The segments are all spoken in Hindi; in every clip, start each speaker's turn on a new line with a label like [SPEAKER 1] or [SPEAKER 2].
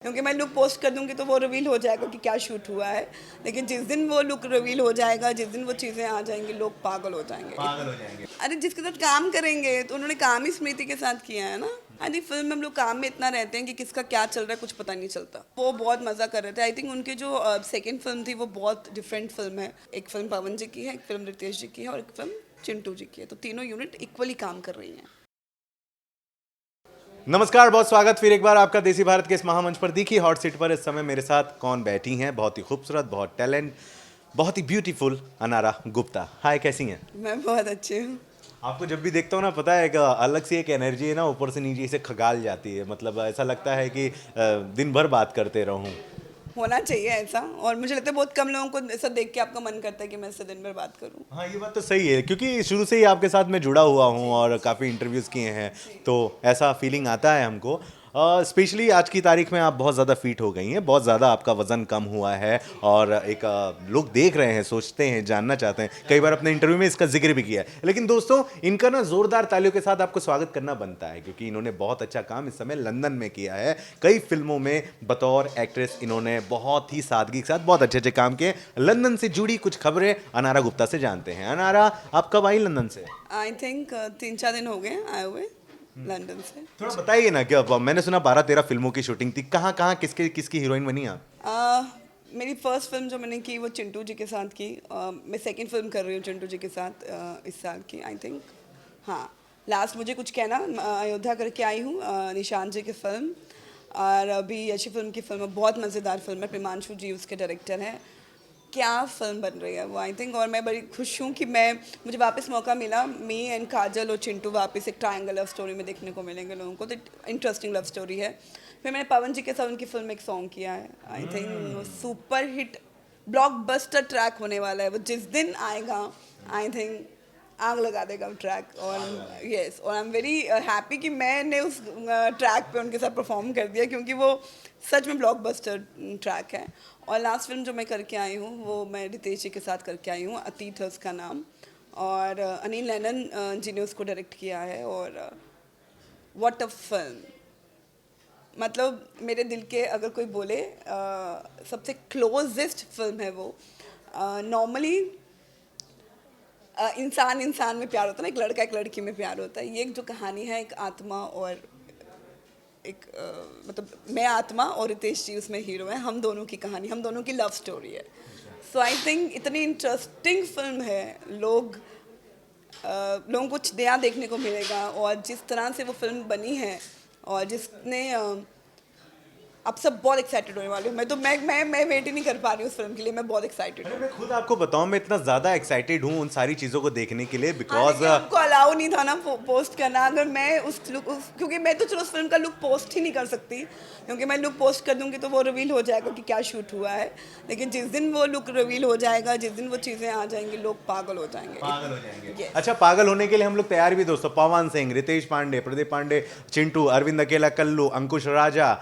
[SPEAKER 1] क्योंकि मैं लुक पोस्ट कर दूंगी तो वो रिवील हो जाएगा कि क्या शूट हुआ है। लेकिन जिस दिन वो लुक रिवील हो जाएगा, जिस दिन वो चीज़ें आ जाएंगी, लोग पागल हो जाएंगे। अरे जिसके साथ काम करेंगे तो उन्होंने काम ही स्मृति के साथ किया है ना। आई थिंक फिल्म में हम लोग काम में इतना रहते हैं कि किसका क्या चल रहा है कुछ पता नहीं चलता। वो बहुत मज़ा कर रहे थे। आई थिंक उनकी जो सेकंड फिल्म थी वो बहुत डिफरेंट फिल्म है। एक फिल्म पवन जी की है, एक फिल्म रितेश जी की है और एक फिल्म चिंटू जी की है। तो तीनों यूनिट इक्वली काम कर रही हैं।
[SPEAKER 2] नमस्कार, बहुत स्वागत फिर एक बार आपका देसी भारत के इस महामंच पर। देखिए हॉट सीट पर इस समय मेरे साथ कौन बैठी हैं, बहुत ही खूबसूरत, बहुत टैलेंट, बहुत ही ब्यूटीफुल अनारा गुप्ता। हाय, कैसी हैं?
[SPEAKER 1] मैं बहुत अच्छी हूँ।
[SPEAKER 2] आपको जब भी देखता हूँ ना, पता है एक अलग सी एक एनर्जी है ना, ऊपर से नीचे से खगाल जाती है। मतलब ऐसा लगता है कि दिन भर बात करते रहूं।
[SPEAKER 1] होना चाहिए ऐसा। और मुझे लगता है बहुत कम लोगों को ऐसा देख के आपका मन करता है कि मैं इससे दिन भर बात करूं।
[SPEAKER 2] हाँ, ये बात तो सही है, क्योंकि शुरू से ही आपके साथ मैं जुड़ा हुआ हूँ और काफ़ी इंटरव्यूज़ किए हैं, तो ऐसा फीलिंग आता है हमको। स्पेशली आज की तारीख में आप बहुत ज़्यादा फिट हो गई हैं, बहुत ज़्यादा आपका वज़न कम हुआ है और एक लोग देख रहे हैं, सोचते हैं, जानना चाहते हैं। कई बार अपने इंटरव्यू में इसका जिक्र भी किया है। लेकिन दोस्तों, इनका ना ज़ोरदार तालियों के साथ आपको स्वागत करना बनता है, क्योंकि इन्होंने बहुत अच्छा काम इस समय लंदन में किया है। कई फिल्मों में बतौर एक्ट्रेस इन्होंने बहुत ही सादगी के साथ बहुत अच्छे अच्छे काम किए। लंदन से जुड़ी कुछ खबरें अनारा गुप्ता से जानते हैं। अनारा, आप कब आई लंदन से?
[SPEAKER 1] आई थिंक 3-4 दिन हो गए आए हुए लंदन से।
[SPEAKER 2] थोड़ा बताइए ना कि अब मैंने सुना 12-13 फिल्मों की शूटिंग थी। कहाँ कहाँ किसके किसकी हीरोइन बनी आप?
[SPEAKER 1] आ, मेरी फर्स्ट फिल्म जो मैंने की वो चिंटू जी के साथ की। मैं सेकंड फिल्म कर रही हूँ चिंटू जी के साथ इस साल की आई थिंक। हाँ, लास्ट मुझे कुछ कहना अयोध्या करके आई हूँ, निशान जी की फिल्म। और अभी यशी फिल्म की फिल्म है, बहुत मज़ेदार फिल्म है। प्रेमांशु जी उसके डायरेक्टर हैं। क्या फिल्म बन रही है वो आई थिंक। और मैं बड़ी खुश हूँ कि मुझे वापस मौका मिला। मी एंड काजल और चिंटू वापस एक ट्रायंगल लव स्टोरी में देखने को मिलेंगे लोगों को। तो इंटरेस्टिंग लव स्टोरी है। फिर मैंने पवन जी के साथ उनकी फिल्म में एक सॉन्ग किया है। I think super hit blockbuster track होने वाला है वो। जिस दिन आएगा आई थिंक आग लगा देगा ट्रैक। और यस, और आई एम वेरी हैप्पी कि मैंने उस ट्रैक पे उनके साथ परफॉर्म कर दिया, क्योंकि वो सच में ब्लॉकबस्टर ट्रैक है। और लास्ट फिल्म जो मैं करके आई हूँ वो मैं रितेश जी के साथ करके आई हूँ, अतीत है उसका नाम। और अनिल लेनन जी ने उसको डायरेक्ट किया है। और व्हाट अ फिल्म, मतलब मेरे दिल के अगर कोई बोले सबसे क्लोजेस्ट फिल्म है वो। नॉर्मली इंसान इंसान में प्यार होता है ना, एक लड़का एक लड़की में प्यार होता है। ये एक जो कहानी है, एक आत्मा और एक मतलब मैं आत्मा और रितेश जी उसमें हीरो है। हम दोनों की कहानी, हम दोनों की लव स्टोरी है। सो आई थिंक इतनी इंटरेस्टिंग फिल्म है। लोगों को कुछ नया देखने को मिलेगा। और जिस तरह से वो फिल्म बनी है और जिसने आप सब बहुत एक्साइटेड होने वाले हो। मैं वेट ही नहीं कर पा रही हूँ उस फिल्म के लिए। मैं बहुत एक्साइटेड
[SPEAKER 2] अरे
[SPEAKER 1] हूँ।
[SPEAKER 2] मैं खुद आपको बताऊं, मैं इतना ज़्यादा एक्साइटेड हूँ उन सारी चीज़ों को देखने के लिए,
[SPEAKER 1] हाँ,
[SPEAKER 2] बिकॉज
[SPEAKER 1] लेकिन हमको अलाउ नहीं था ना पोस्ट करना। अगर मैं क्योंकि मैं तो चलो उस फिल्म का लुक पोस्ट ही नहीं कर सकती, क्योंकि मैं लुक पोस्ट कर दूंगी तो वो रिवील हो जाएगा कि क्या शूट हुआ है। लेकिन जिस दिन वो लुक रिवील हो जाएगा, जिस दिन वो चीज़ें आ जाएंगी, लोग पागल हो जाएंगे।
[SPEAKER 2] पागल हो जाएंगे।
[SPEAKER 1] यस।
[SPEAKER 2] अच्छा, पागल होने के लिए हम लोग तैयार भी दोस्तों। पवन सिंह, रितेश पांडे, प्रदीप पांडे, चिंटू, अरविंद अकेला, कल्लू, अंकुश राजा,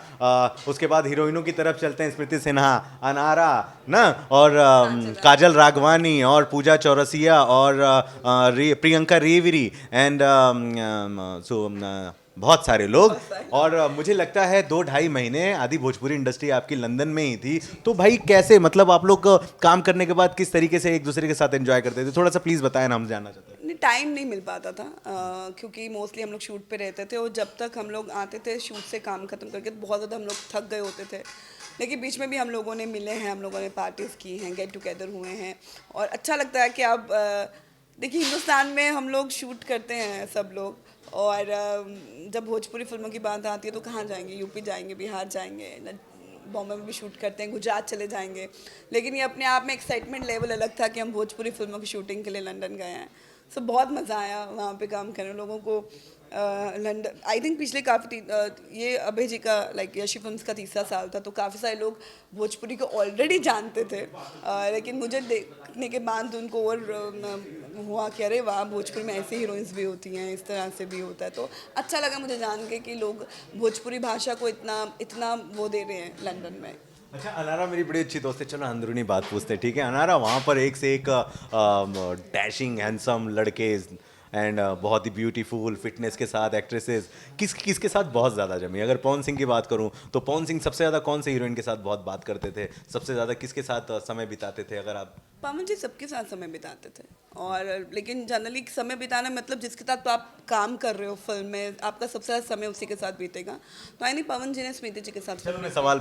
[SPEAKER 2] उसके बाद हीरोइनों की तरफ चलते हैं, स्मृति सिन्हा, अनारा ना, और काजल राघवानी और पूजा चौरसिया और प्रियंका रेवरी एंड सो बहुत सारे लोग।
[SPEAKER 1] बहुत सारे।
[SPEAKER 2] और मुझे लगता है 2-2.5 महीने आधी भोजपुरी इंडस्ट्री आपकी लंदन में ही थी। तो भाई कैसे, मतलब आप लोग काम करने के बाद किस तरीके से एक दूसरे के साथ एंजॉय करते थे? थोड़ा सा प्लीज बताएं ना, हम जानना चाहते हैं।
[SPEAKER 1] नहीं, टाइम नहीं मिल पाता था क्योंकि मोस्टली हम लोग शूट पे रहते थे। और जब तक हम लोग आते थे शूट से काम खत्म करके तो बहुत ज़्यादा हम लोग थक गए होते थे। लेकिन बीच में भी हम लोगों ने मिले हैं, हम लोगों ने पार्टीज़ की हैं, गेट टुगेदर हुए हैं। और अच्छा लगता है कि अब देखिए हिंदुस्तान में हम लोग शूट करते हैं सब लोग। और जब भोजपुरी फिल्मों की बात आती है तो कहाँ जाएंगे, यूपी जाएंगे, बिहार जाएंगे, बॉम्बे में भी शूट करते हैं, गुजरात चले जाएंगे। लेकिन ये अपने आप में एक्साइटमेंट लेवल अलग था कि हम भोजपुरी फिल्मों की शूटिंग के लिए लंदन गए हैं। सो बहुत मज़ा आया वहाँ पे काम करने लोगों को। लंदन आई थिंक पिछले ये अभय जी का लाइक यशी फिल्म्स का तीसरा साल था, तो काफ़ी सारे लोग भोजपुरी को ऑलरेडी जानते थे। लेकिन मुझे देखने के बाद उनको और हुआ कि अरे वाह, भोजपुरी में ऐसी हीरोइंस भी होती हैं, इस तरह से भी होता है। तो अच्छा लगा मुझे जान के कि लोग भोजपुरी भाषा को इतना इतना वो दे रहे हैं लंदन में।
[SPEAKER 2] अच्छा अनारा मेरी बड़ी अच्छी दोस्त है, चलो अंदरूनी बात पूछते हैं, ठीक है? अनारा, वहाँ पर एक से एक डैशिंग हैंडसम लड़के एंड बहुत ही ब्यूटीफुल फिटनेस के साथ एक्ट्रेसेस किसके साथ बहुत ज़्यादा जमी? अगर पवन सिंह की बात करूँ तो पवन सिंह सबसे ज़्यादा कौन से हीरोइन के साथ बहुत बात करते थे, सबसे ज़्यादा किसके साथ समय बिताते थे अगर आप?
[SPEAKER 1] पवन जी सबके साथ समय बिताते थे, और लेकिन जनरली समय बिताना मतलब जिसके साथ तो आप काम कर रहे हो फिल्म में, आपका सबसे ज़्यादा समय उसी के साथ बीतेगा। तो आई नहीं, पवन जी ने स्मृति जी के साथ
[SPEAKER 2] चलो मैं सवाल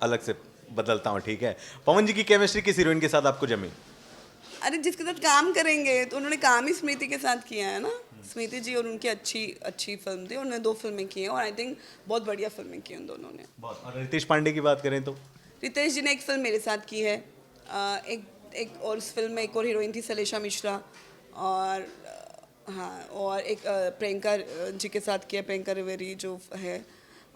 [SPEAKER 2] अलग से बदलता हूँ, ठीक है? पवन जी की केमिस्ट्री किस हीरोइन के साथ आपको जमी?
[SPEAKER 1] अरे जिसके साथ काम करेंगे तो उन्होंने काम ही स्मृति के साथ किया है ना। स्मृति जी और उनकी अच्छी अच्छी फिल्म थी, उन्होंने 2 फिल्में की हैं और आई थिंक बहुत बढ़िया फिल्में की उन दोनों ने।
[SPEAKER 2] बहुत। और रितेश पांडे की बात करें तो?
[SPEAKER 1] रितेश जी ने एक फिल्म मेरे साथ की है, एक एक और उस फिल्म में एक और हीरोइन थी सलेशा मिश्रा, और हाँ, और एक प्रियंका जी के साथ किया, प्रियंका रिवेरी जो है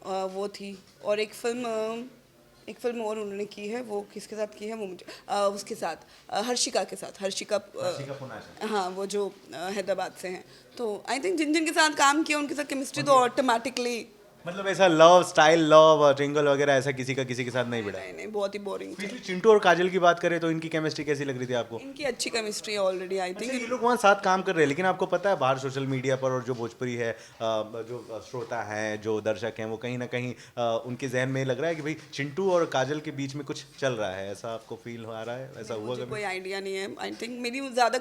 [SPEAKER 1] वो थी। और एक फिल्म और उन्होंने की है, वो किसके साथ की है वो मुझे उसके साथ हर्षिका के साथ, हर्षिका हाँ, वो जो हैदराबाद से हैं। तो आई थिंक जिन जिन के साथ काम किया उनके साथ केमिस्ट्री तो ऑटोमेटिकली।
[SPEAKER 2] मतलब ऐसा लव स्टाइल लव ट्रिंगल वगैरह ऐसा किसी के साथ नहीं बिड़ा?
[SPEAKER 1] नहीं नहीं, बहुत ही बोरिंग थे।
[SPEAKER 2] पिछली चिंटू और काजल की बात करें तो इनकी केमिस्ट्री कैसी लग रही थी आपको?
[SPEAKER 1] इनकी अच्छी केमिस्ट्री है ऑलरेडी, आई
[SPEAKER 2] अच्छा,
[SPEAKER 1] थिंक।
[SPEAKER 2] ये लोग वहाँ साथ काम कर रहे हैं, लेकिन आपको पता है बाहर सोशल मीडिया पर और जो भोजपुरी है जो श्रोता हैं जो दर्शक हैं वो कहीं ना कहीं उनके जहन में लग रहा है कि भाई चिंटू और काजल के बीच में कुछ चल रहा है, ऐसा आपको फील आ रहा है? ऐसा हुआ
[SPEAKER 1] मुझे
[SPEAKER 2] कभी?
[SPEAKER 1] कोई आइडिया नहीं है। आई थिंक मेरी ज़्यादा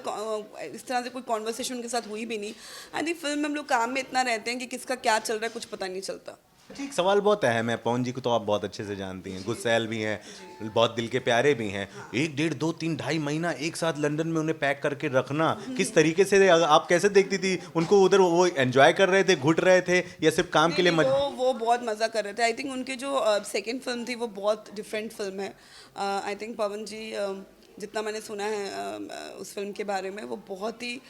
[SPEAKER 1] इस तरह से कोई कॉन्वर्सेशन उनके साथ हुई भी नहीं। आई थिंक फिल्म में हम लोग काम में इतना रहते हैं कि किसका क्या चल रहा है कुछ पता नहीं चलता।
[SPEAKER 2] अच्छा, एक सवाल बहुत अहम है। पवन जी को तो आप बहुत अच्छे से जानती हैं, गुस्सैल भी हैं, बहुत दिल के प्यारे भी हैं। 1 डेढ़ 2 3 ढाई महीना एक साथ लंदन में उन्हें पैक करके रखना, किस तरीके से आप कैसे देखती थी उनको उधर? वो एंजॉय कर रहे थे, घुट रहे थे, या सिर्फ काम के लिए
[SPEAKER 1] वो बहुत मज़ा कर रहे थे। आई थिंक उनकी जो सेकंड फिल्म थी वो बहुत डिफरेंट फिल्म है। आई थिंक पवन जी जितना मैंने सुना है उस फिल्म के बारे में, वो बहुत ही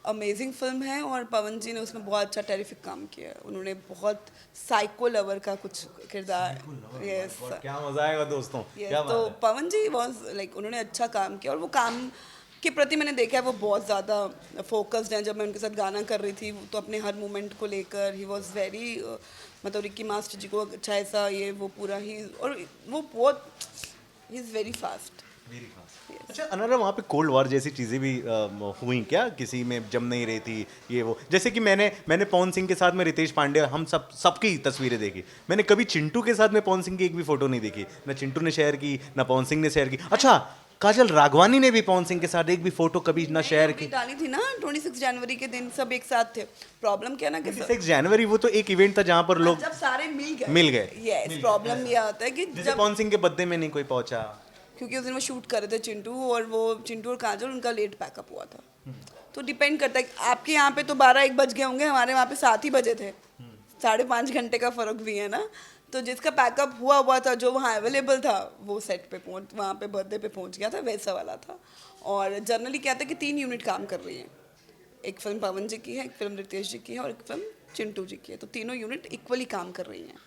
[SPEAKER 1] अमेजिंग फिल्म है, और पवन जी ने उसमें बहुत अच्छा टेरिफिक काम किया है। उन्होंने बहुत साइको लवर का कुछ किरदार, यस,
[SPEAKER 2] क्या मजा आएगा दोस्तों, क्या
[SPEAKER 1] तो
[SPEAKER 2] बात है।
[SPEAKER 1] पवन जी वॉज लाइक, उन्होंने अच्छा काम किया, और वो काम के प्रति मैंने देखा है वो बहुत ज़्यादा फोकस्ड हैं। जब मैं उनके साथ गाना कर रही थी तो अपने हर मोमेंट को लेकर ही वॉज वेरी, मतलब रिकी मास्टर जी को अच्छा ऐसा ये वो पूरा ही, और वो बहुत ही इज़ वेरी फास्ट।
[SPEAKER 2] अच्छा अनरा, वहाँ पे कोल्ड वॉर जैसी चीज़ें भी हुई क्या? किसी में जम नहीं रही थी ये वो? जैसे कि मैंने पवन सिंह के साथ में रितेश पांडे, हम सबकी तस्वीरें देखी। मैंने कभी चिंटू के साथ में पवन सिंह की एक भी फोटो नहीं देखी, ना चिंटू ने शेयर की ना पवन सिंह ने शेयर की। अच्छा, काजल राघवानी ने भी पवन सिंह के साथ एक भी फोटो कभी ना शेयर की?
[SPEAKER 1] डाली थी ना 26 जनवरी के दिन, सब एक साथ थे। प्रॉब्लम क्या ना कि
[SPEAKER 2] 26 जनवरी वो तो एक इवेंट था जहाँ पर लोग
[SPEAKER 1] जब सारे मिल गए, यस, प्रॉब्लम ये आता है कि
[SPEAKER 2] जैसे पवन सिंह के बर्थडे में नहीं कोई पहुंचा,
[SPEAKER 1] क्योंकि उस दिन वो शूट कर रहे थे चिंटू, और वो चिंटू और काजल, उनका लेट पैकअप हुआ था। तो डिपेंड करता है, आपके यहाँ पे तो 12-1 बज गए होंगे, हमारे वहाँ पे 7 ही बजे थे। 5.5 घंटे का फ़र्क भी है ना। तो जिसका पैकअप हुआ था, जो वहाँ अवेलेबल था, वो सेट पे वहाँ पे बर्थडे पे पहुँच गया था, वैसा वाला था। और जनरली क्या था कि 3 यूनिट काम कर रही हैं। एक फिल्म पवन जी की है, एक फिल्म रितेश जी की है, और एक फिल्म चिंटू जी की है। तो तीनों यूनिट इक्वली काम कर रही हैं।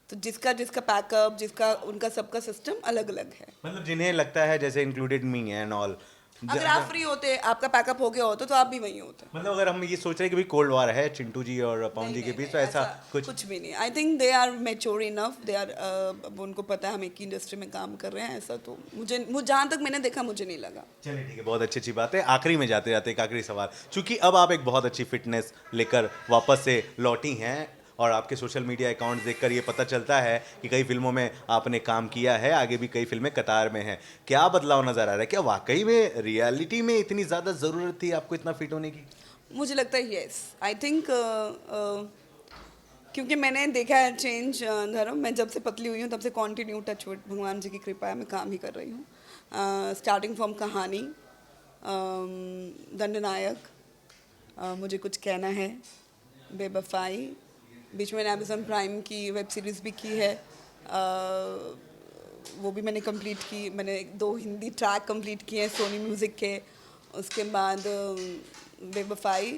[SPEAKER 1] तो जिसका पैकअप, जिसका उनका सबका सिस्टम अलग अलग है।
[SPEAKER 2] मतलब जिन्हें लगता है जैसे इंक्लूडेड मी एंड ऑल,
[SPEAKER 1] अगर आप फ्री होते, आपका पैकअप हो गया होता, तो आप भी वहीं होते।
[SPEAKER 2] मतलब अगर हम ये सोच रहे हैं कि भाई कोल्ड वॉर है चिंटू जी और पवन जी के बीच, तो ऐसा
[SPEAKER 1] कुछ भी नहीं। I think they are mature enough, they are, उनको पता है हम एक ही इंडस्ट्री में काम कर रहे हैं। ऐसा तो मुझे जहाँ तक मैंने देखा मुझे नहीं लगा।
[SPEAKER 2] चलिए ठीक है, बहुत अच्छी बात है। आखिरी में जाते जाते एक आखिरी सवाल, क्योंकि अब आप एक बहुत अच्छी फिटनेस लेकर वापस से लौटी हैं और आपके सोशल मीडिया अकाउंट्स देखकर ये पता चलता है कि कई फिल्मों में आपने काम किया है, आगे भी कई फिल्में कतार में हैं। क्या बदलाव नज़र आ रहा है? क्या वाकई में रियलिटी में इतनी ज़्यादा ज़रूरत थी आपको इतना फिट होने की?
[SPEAKER 1] मुझे लगता है येस, आई थिंक, क्योंकि मैंने देखा है चेंज। धर्म, मैं जब से पतली हुई हूँ तब से कंटिन्यू, टचवुड, भगवान जी की कृपा है, मैं काम ही कर रही हूँ। स्टार्टिंग फ्रॉम कहानी, दंडनायक, मुझे कुछ कहना है, बेवफाई, बीच में अमेज़न प्राइम की वेब सीरीज़ भी की है, वो भी मैंने कंप्लीट की। मैंने 2 हिंदी ट्रैक कंप्लीट किए हैं सोनी म्यूज़िक के। उसके बाद बेवफाई,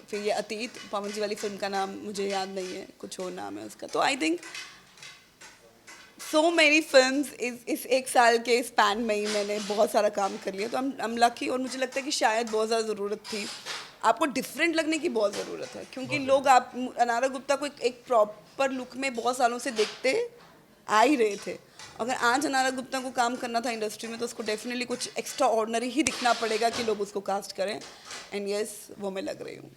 [SPEAKER 1] फिर ये अतीत, पवन जी वाली फिल्म का नाम मुझे याद नहीं है, कुछ और नाम है उसका। तो I think so many films, इस 1 साल के स्पैन में ही मैंने बहुत सारा काम कर लिया। तो आई एम लकी, और मुझे लगता है कि शायद बहुत ज़्यादा ज़रूरत थी। आपको डिफरेंट लगने की बहुत ज़रूरत है, क्योंकि लोग आप अनारा गुप्ता को एक प्रॉपर लुक में बहुत सालों से देखते आ ही रहे थे, अगर आज अनारा गुप्ता को काम करना था इंडस्ट्री में तो उसको डेफिनेटली कुछ एक्स्ट्रा ऑर्डनरी ही दिखना पड़ेगा कि लोग उसको कास्ट करें, एंड यस वो मैं लग रही हूँ।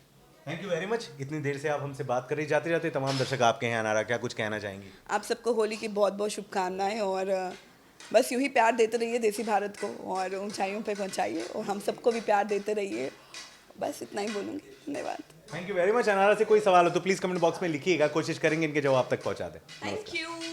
[SPEAKER 2] थैंक यू वेरी मच, इतनी देर से आप हमसे बात कर रही। जाते जाते तमाम दर्शक आपके हैं अनारा, क्या कुछ कहना चाहेंगी?
[SPEAKER 1] आप सबको होली की बहुत बहुत शुभकामनाएं, और बस यूं ही प्यार देते रहिए देसी भारत को और ऊंचाइयों पे पहुंचाइए, और हम सबको भी प्यार देते रहिए। बस इतना ही बोलूँगी, धन्यवाद।
[SPEAKER 2] Thank you very much. अनारा से कोई सवाल हो तो प्लीज़ कमेंट बॉक्स में लिखिएगा, कोशिश करेंगे इनके जवाब तक पहुंचा दें।
[SPEAKER 1] Thank you.